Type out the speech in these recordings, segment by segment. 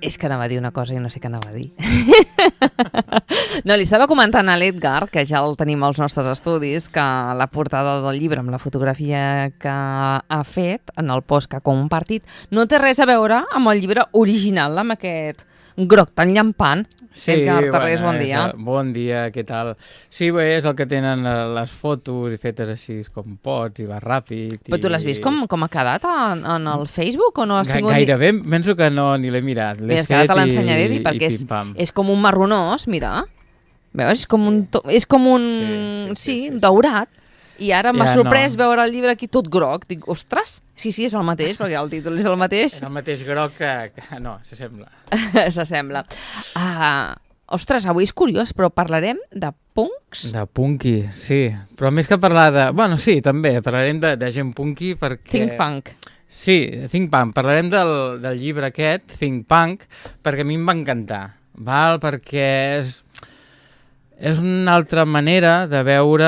És que anava a dir una cosa i no sé què anava a dir. No, li estava comentant a l'Edgar, que ja el tenim als nostres estudis, que la portada del llibre amb la fotografia que ha fet en el post que ha compartit no té res a veure amb el llibre original, amb aquest groc tan llampant. Sí, Edgar Tarrés, bon dia. Bon dia, què tal? Sí, bé, és el que tenen les fotos fetes així com pots i va ràpid. Però tu l'has vist com ha quedat en el Facebook o no has tingut... Gairebé, penso que no, ni l'he mirat. L'he fet te l'ensenyaré, perquè és com un marronós, mira. Veus? És com un... Sí, daurat. I ara m'ha sorprès veure el llibre aquí tot groc. Dic, ostres, sí, és el mateix, perquè el títol és el mateix. És el mateix groc que... No, s'assembla. S'assembla. Ostres, avui és curiós, però parlarem de punks? De punky, sí. Però més que parlar de... Bueno, sí, també, parlarem de gent punky perquè... Think punk. Sí, Think Punk. Parlarem del llibre aquest, Think Punk, perquè a mi em va encantar, val? Perquè és una altra manera de veure,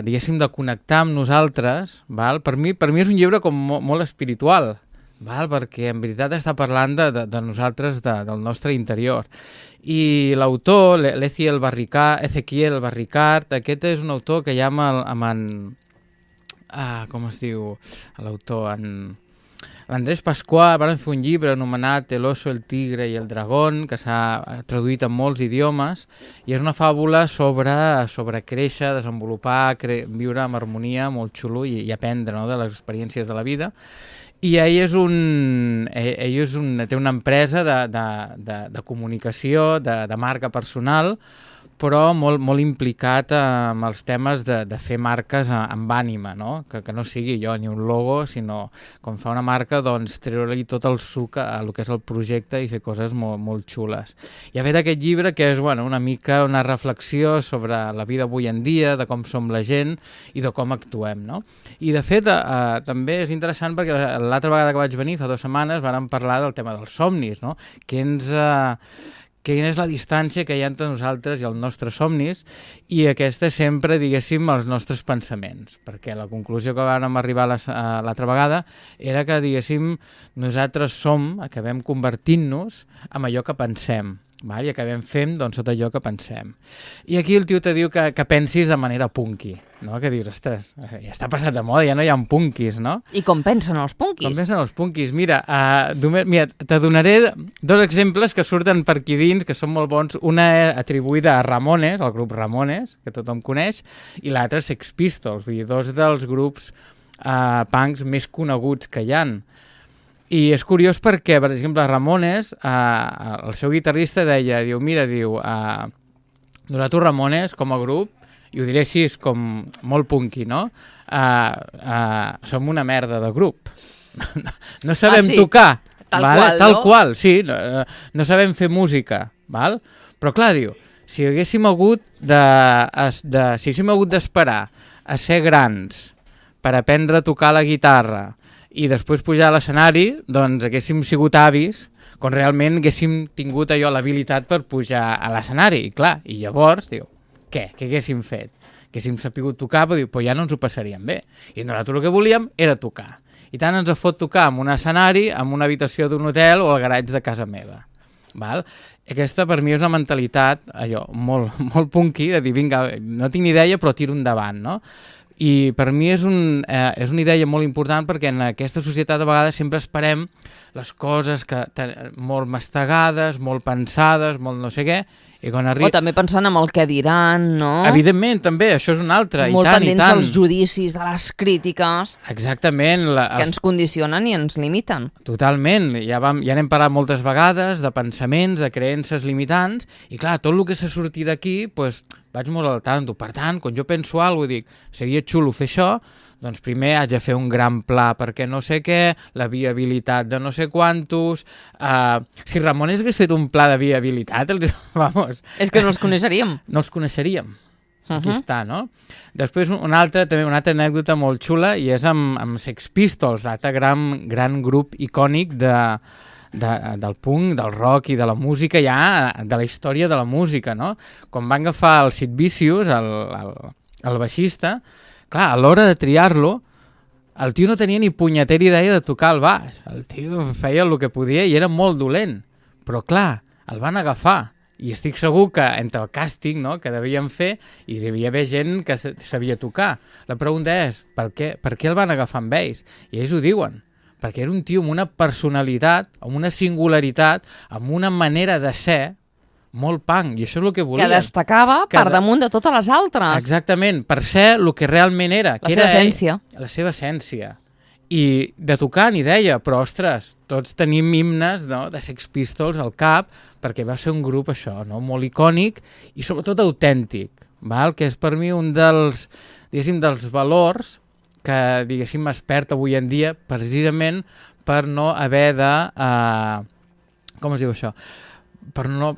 diguéssim, de connectar amb nosaltres, val? Per mi és un llibre com molt espiritual, val? Perquè en veritat està parlant de nosaltres, del nostre interior. I l'autor, l'Ezequiel Barricard, aquest és un autor que ja amb en... com es diu l'autor? L'Andrés Pasquà van fer un llibre anomenat El oso, el tigre i el dragón, que s'ha traduït en molts idiomes, i és una fàbula sobre créixer, desenvolupar, viure amb harmonia, molt xulo, i aprendre, no?, de les experiències de la vida. I ell té una empresa de comunicació, de marca personal, però molt implicat amb els temes de fer marques amb ànima, no? Que no sigui jo ni un logo, sinó com fa una marca, doncs treure-li tot el suc a el que és el projecte i fer coses molt xules. I ha fet aquest llibre que és una mica una reflexió sobre la vida avui en dia, de com som la gent i de com actuem, no? I de fet també és interessant perquè l'altra vegada que vaig venir, fa 2 setmanes, vàrem parlar del tema dels somnis, no? Quina és la distància que hi ha entre nosaltres i els nostres somnis, i aquesta sempre, diguéssim, els nostres pensaments, perquè la conclusió que vam arribar l'altra vegada era que, diguéssim, nosaltres acabem convertint-nos en allò que pensem, val? I acabem fent tot allò que pensem. I aquí el tio te diu que pensis de manera punky, no? Que dius, ostres, ja està passat de moda, ja no hi ha punkis, no? I com pensen els punkis? Com pensen els punkis? Mira, te donaré 2 exemples que surten per aquí dins, que són molt bons. Una atribuïda a Ramones, el grup Ramones, que tothom coneix, i l'altra Sex Pistols, vull dir, 2 dels grups punks més coneguts que hi ha. I és curiós perquè, per exemple, Ramones, el seu guitarrista nosaltres Ramones, com a grup, i ho diré així, és com molt punky, no? Som una merda de grup. No sabem tocar. Tal qual, sí. No sabem fer música, val? Però clar, diu, si haguéssim hagut d'esperar a ser grans per aprendre a tocar la guitarra i després pujar a l'escenari, doncs haguéssim sigut avis quan realment haguéssim tingut l'habilitat per pujar a l'escenari. I clar, i llavors, diu, què haguéssim fet? Haguéssim sapigut tocar, però ja no ens ho passaríem bé. I nosaltres el que volíem era tocar. I tant ens fot tocar en un escenari, en una habitació d'un hotel o al garatge de casa meva. Val? Aquesta per mi és una mentalitat molt punky, de dir, vinga, no tinc ni idea però tiro endavant, no? I per mi és una idea molt important, perquè en aquesta societat a vegades sempre esperem les coses molt mastegades, molt pensades, molt no sé què, i quan o també pensant en el que diran, no? Evidentment, també, això és un altre, molt pendents dels judicis, de les crítiques. Exactament. Que ens condicionen i ens limiten. Totalment, ja n'hem parlat moltes vegades de pensaments, de creences limitants, i clar, tot el que s'ha sortit d'aquí, doncs vaig molt al tanto. Per tant, quan jo penso alguna cosa i dic, seria xulo fer això, doncs primer haig de fer un gran pla perquè no sé què, la viabilitat de no sé quantos... Si Ramones hagués fet un pla de viabilitat, vamos... És que no els coneixeríem. No els coneixeríem. Aquí està, no? Després una altra anècdota molt xula, i és amb Sex Pistols, l'altre gran grup icònic del punk, del rock i de la música, ja de la història de la música, no? Quan van agafar el Sid Vicious, el baixista, clar, a l'hora de triar-lo, el tio no tenia ni punyetera idea de tocar el baix. El tio feia el que podia i era molt dolent. Però clar, el van agafar. I estic segur que entre el càsting, no?, que devien fer, hi devia haver gent que sabia tocar. La pregunta és, per què el van agafar amb ells? I ells ho diuen. Perquè era un tio amb una personalitat, amb una singularitat, amb una manera de ser molt punk, i això és el que volien. Que destacava per damunt de totes les altres. Exactament, per ser el que realment era. La seva essència. La seva essència. I de tocar ni deia, però ostres, tots tenim himnes, no?, de Sex Pistols al cap, perquè va ser un grup això, no?, molt icònic i sobretot autèntic, val? Que és per mi un dels, diguéssim, dels valors que, diguéssim, es perd avui en dia precisament per no haver de... com es diu això? Per no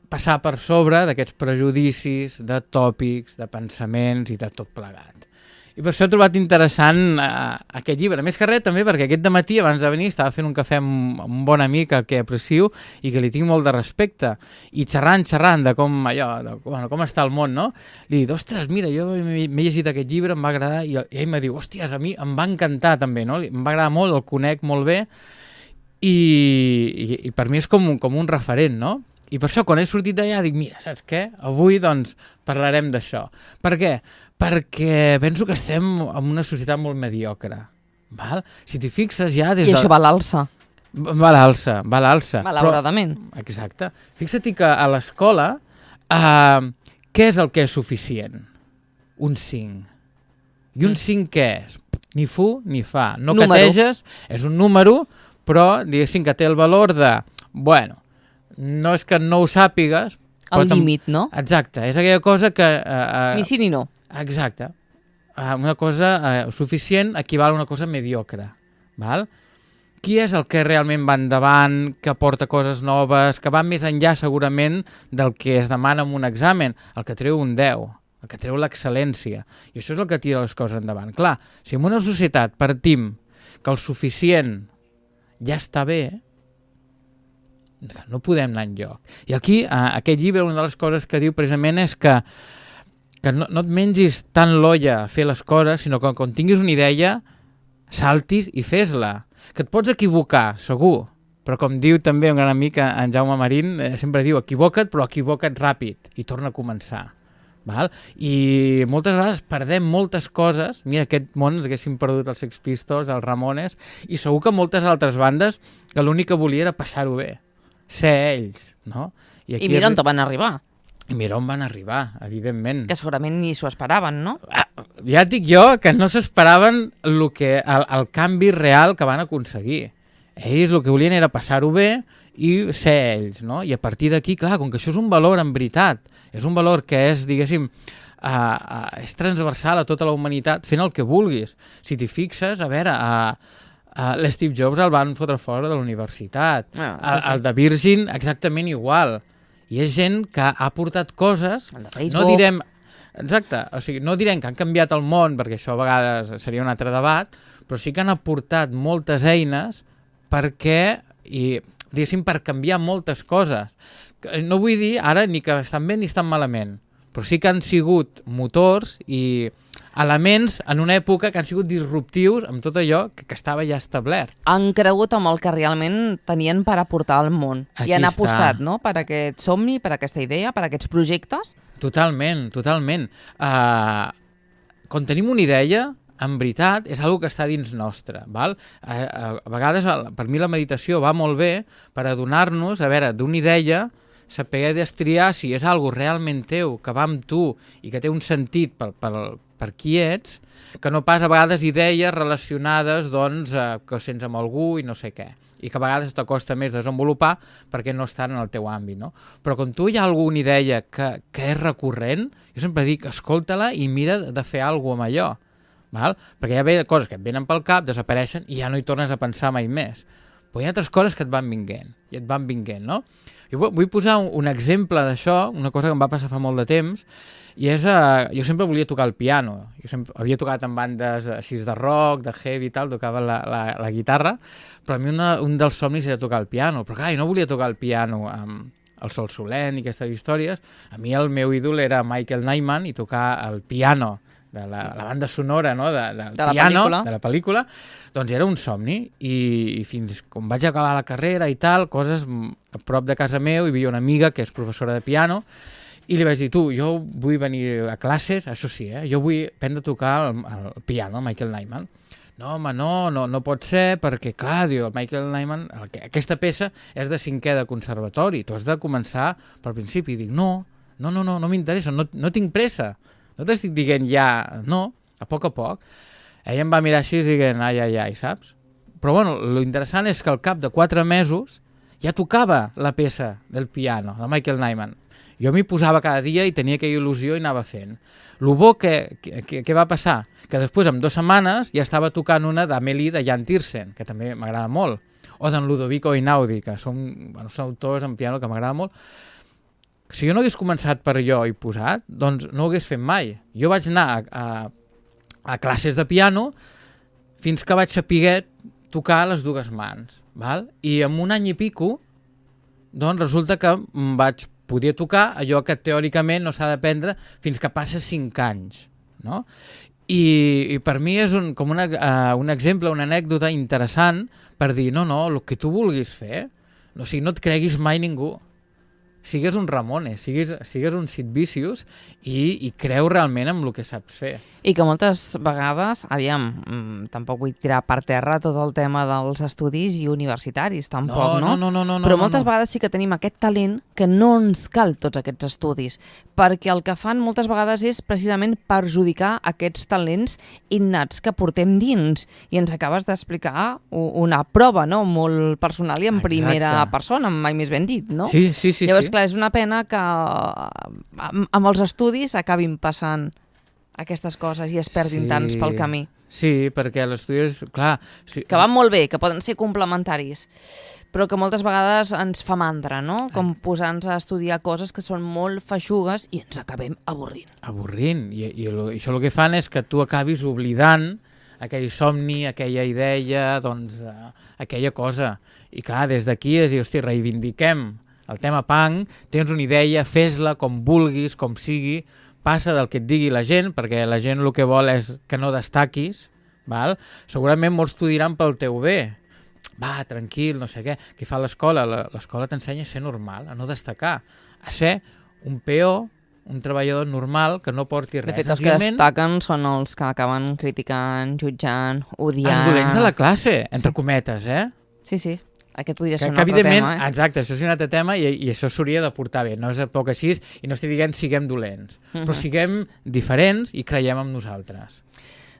passar per sobre d'aquests prejudicis, de tòpics, de pensaments i de tot plegat. I per això he trobat interessant aquest llibre. Més que res també perquè aquest dematí, abans de venir, estava fent un cafè amb un bon amic al que aprecio i que li tinc molt de respecte. I xerrant de com allò, com està el món, no? Li dic, ostres, mira, jo m'he llegit aquest llibre, em va agradar, i ell me diu, hòsties, a mi em va encantar també, no? Em va agradar molt, el conec molt bé, i per mi és com un referent, no? I per això, quan he sortit d'allà, dic, mira, saps què? Avui, doncs, parlarem d'això. Per què? Perquè penso que estem en una societat molt mediocre. Val? Si t'hi fixes ja... I això va a l'alça. Va a l'alça. Malauradament. Exacte. Fixa't que a l'escola, què és el que és suficient? Un 5. I un 5 què és? Ni fu ni fa. No categes, és un número, però diguéssim que té el valor de... Bueno, no és que no ho sàpigues... El límit, no? Exacte, és aquella cosa que... Ni sí ni no. Exacte. Una cosa suficient equival a una cosa mediocre. Val? Qui és el que realment va endavant, que porta coses noves, que va més enllà segurament del que es demana en un examen? El que treu un 10, el que treu l'excel·lència. I això és el que tira les coses endavant. Clar, si en una societat partim que el suficient ja està bé, no podem anar enlloc. I aquí, aquest llibre, una de les coses que diu precisament és que no et mengis tant l'olla a fer les coses, sinó que quan tinguis una idea, saltis i fes-la. Que et pots equivocar, segur, però com diu també un gran amic, en Jaume Marín, sempre diu, equivoca't, però equivoca't ràpid i torna a començar. Val? I moltes vegades perdem moltes coses. Mira, aquest món ens haguéssim perdut els Sex Pistols, els Ramones, i segur que moltes altres bandes que l'únic que volia era passar-ho bé, ser ells, no? I mira on van arribar. I mira on van arribar, evidentment. Que segurament ni s'ho esperaven, no? Ja et dic jo que no s'esperaven el canvi real que van aconseguir. Ells el que volien era passar-ho bé i ser ells, no? I a partir d'aquí, clar, com que això és un valor en veritat, és un valor que és, diguéssim, és transversal a tota la humanitat, fent el que vulguis. Si t'hi fixes, a veure, l'Steve Jobs el van fotre fora de la universitat, el de Virgin exactament igual. I és gent que ha portat coses, no direm... Exacte, o sigui, no direm que han canviat el món, perquè això a vegades seria un altre debat, però sí que han aportat moltes eines perquè, diguéssim, per canviar moltes coses. No vull dir ara ni que estan bé ni estan malament, però sí que han sigut motors i elements en una època que han sigut disruptius amb tot allò que estava ja establert. Han cregut amb el que realment tenien per aportar al món. I han apostat, no?, per aquest somni, per aquesta idea, per aquests projectes. Totalment, totalment. Quan tenim una idea, en veritat, és una que està dins nostre. Val? A vegades, per mi la meditació va molt bé per adonar-nos, a veure, d'una idea, saber destriar si és algo realment teu, que va amb tu i que té un sentit per qui ets, que no pas a vegades idees relacionades doncs, que sents amb algú i no sé què, i que a vegades t'acosta més desenvolupar perquè no estan en el teu àmbit, no? Però quan tu hi ha alguna idea que és recurrent, jo sempre dic, escolta-la i mira de fer alguna cosa amb allò, val? Perquè hi ha coses que et venen pel cap, desapareixen i ja no hi tornes a pensar mai més. Però hi ha altres coses que et van vinguent, i et van vinguent, no? Jo vull posar un exemple d'això, una cosa que em va passar fa molt de temps, i és, jo sempre volia tocar el piano. Jo sempre havia tocat en bandes així de rock, de heavy i tal, tocava la guitarra, però a mi un dels somnis era tocar el piano. Però clar, jo no volia tocar el piano amb el Sol Solent i aquestes històries. A mi el meu ídol era Michael Nyman i tocar el piano de la banda sonora, no? de la piano, pel·lícula. de la pel·lícula, doncs era un somni. I fins quan vaig acabar la carrera i tal, coses a prop de casa meu, hi havia una amiga que és professora de piano, i li vaig dir, tu, jo vull venir a classes, això sí, jo vull aprendre a tocar el piano, Michael Nyman. No, home, no pot ser, perquè, clar, diu, el Michael Nyman, aquesta peça és de 5è de conservatori, tu has de començar pel principi. I dic, no m'interessa, no tinc pressa, no t'estic dient ja, no, a poc. Ella em va mirar així dient, ai, saps? Però, bueno, lo interessant és que al cap de 4 mesos ja tocava la peça del piano, de Michael Nyman. Jo m'hi posava cada dia i tenia aquella il·lusió i anava fent. Lo bo que va passar, que després, en 2 setmanes, ja estava tocant una d'Amélie de Jan Tiersen, que també m'agrada molt, o d'en Ludovico Einaudi, que són autors en piano que m'agrada molt. Si jo no hagués començat per allò i posat, doncs no ho hagués fet mai. Jo vaig anar a classes de piano fins que vaig saber tocar les 2 mans. Val? I en 1 any i pico, doncs resulta que vaig poder tocar allò que teòricament no s'ha d'aprendre fins que passa 5 anys. No? I per mi és com un exemple, una anècdota interessant per dir, no, el que tu vulguis fer, o sigui, no et creguis mai ningú. Sigues un Ramones, sigues un Sid Vicious i creu realment en el que saps fer. I que moltes vegades, tampoc vull tirar per terra tot el tema dels estudis i universitaris, tampoc, no? No. Però moltes vegades sí que tenim aquest talent que no ens cal tots aquests estudis, perquè el que fan moltes vegades és precisament perjudicar aquests talents innats que portem dins. I ens acabes d'explicar una prova, no?, molt personal i en primera persona, mai més ben dit, no? Sí. Llavors, clar, és una pena que amb els estudis acabin passant aquestes coses i es perdin tants pel camí. Sí, perquè l'estudi és, clar... Que van molt bé, que poden ser complementaris, però que moltes vegades ens fa mandra, no? Com posar-nos a estudiar coses que són molt feixugues i ens acabem avorrint. I això el que fan és que tu acabis oblidant aquell somni, aquella idea, doncs, aquella cosa. I clar, des d'aquí és dir, hosti, reivindiquem el tema punk, tens una idea, fes-la com vulguis, com sigui, passa del que et digui la gent, perquè la gent el que vol és que no destaquis, val? Segurament molts t'ho diran pel teu bé. Va, tranquil, no sé què. Qui fa l'escola? L'escola t'ensenya a ser normal, a no destacar, a ser un peó, un treballador normal que no porti res. De fet, els que destaquen són els que acaben criticant, jutjant, odiant... Els dolents de la classe, entre cometes, Sí. Aquest podria ser un altre tema, Exacte, això és un altre tema i això s'hauria de portar bé. No és poc així i no estic dient siguem dolents, però siguem diferents i creiem en nosaltres.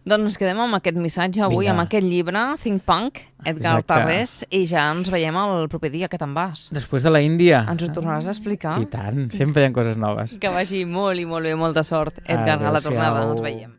Doncs ens quedem amb aquest missatge avui, amb aquest llibre, Think Punk, Edgar Tarrés, i ja ens veiem el proper dia que te'n vas. Després de la Índia. Ens ho tornaràs a explicar? I tant, sempre hi ha coses noves. Que vagi molt i molt bé, molta sort, Edgar, a la tornada. Ens veiem.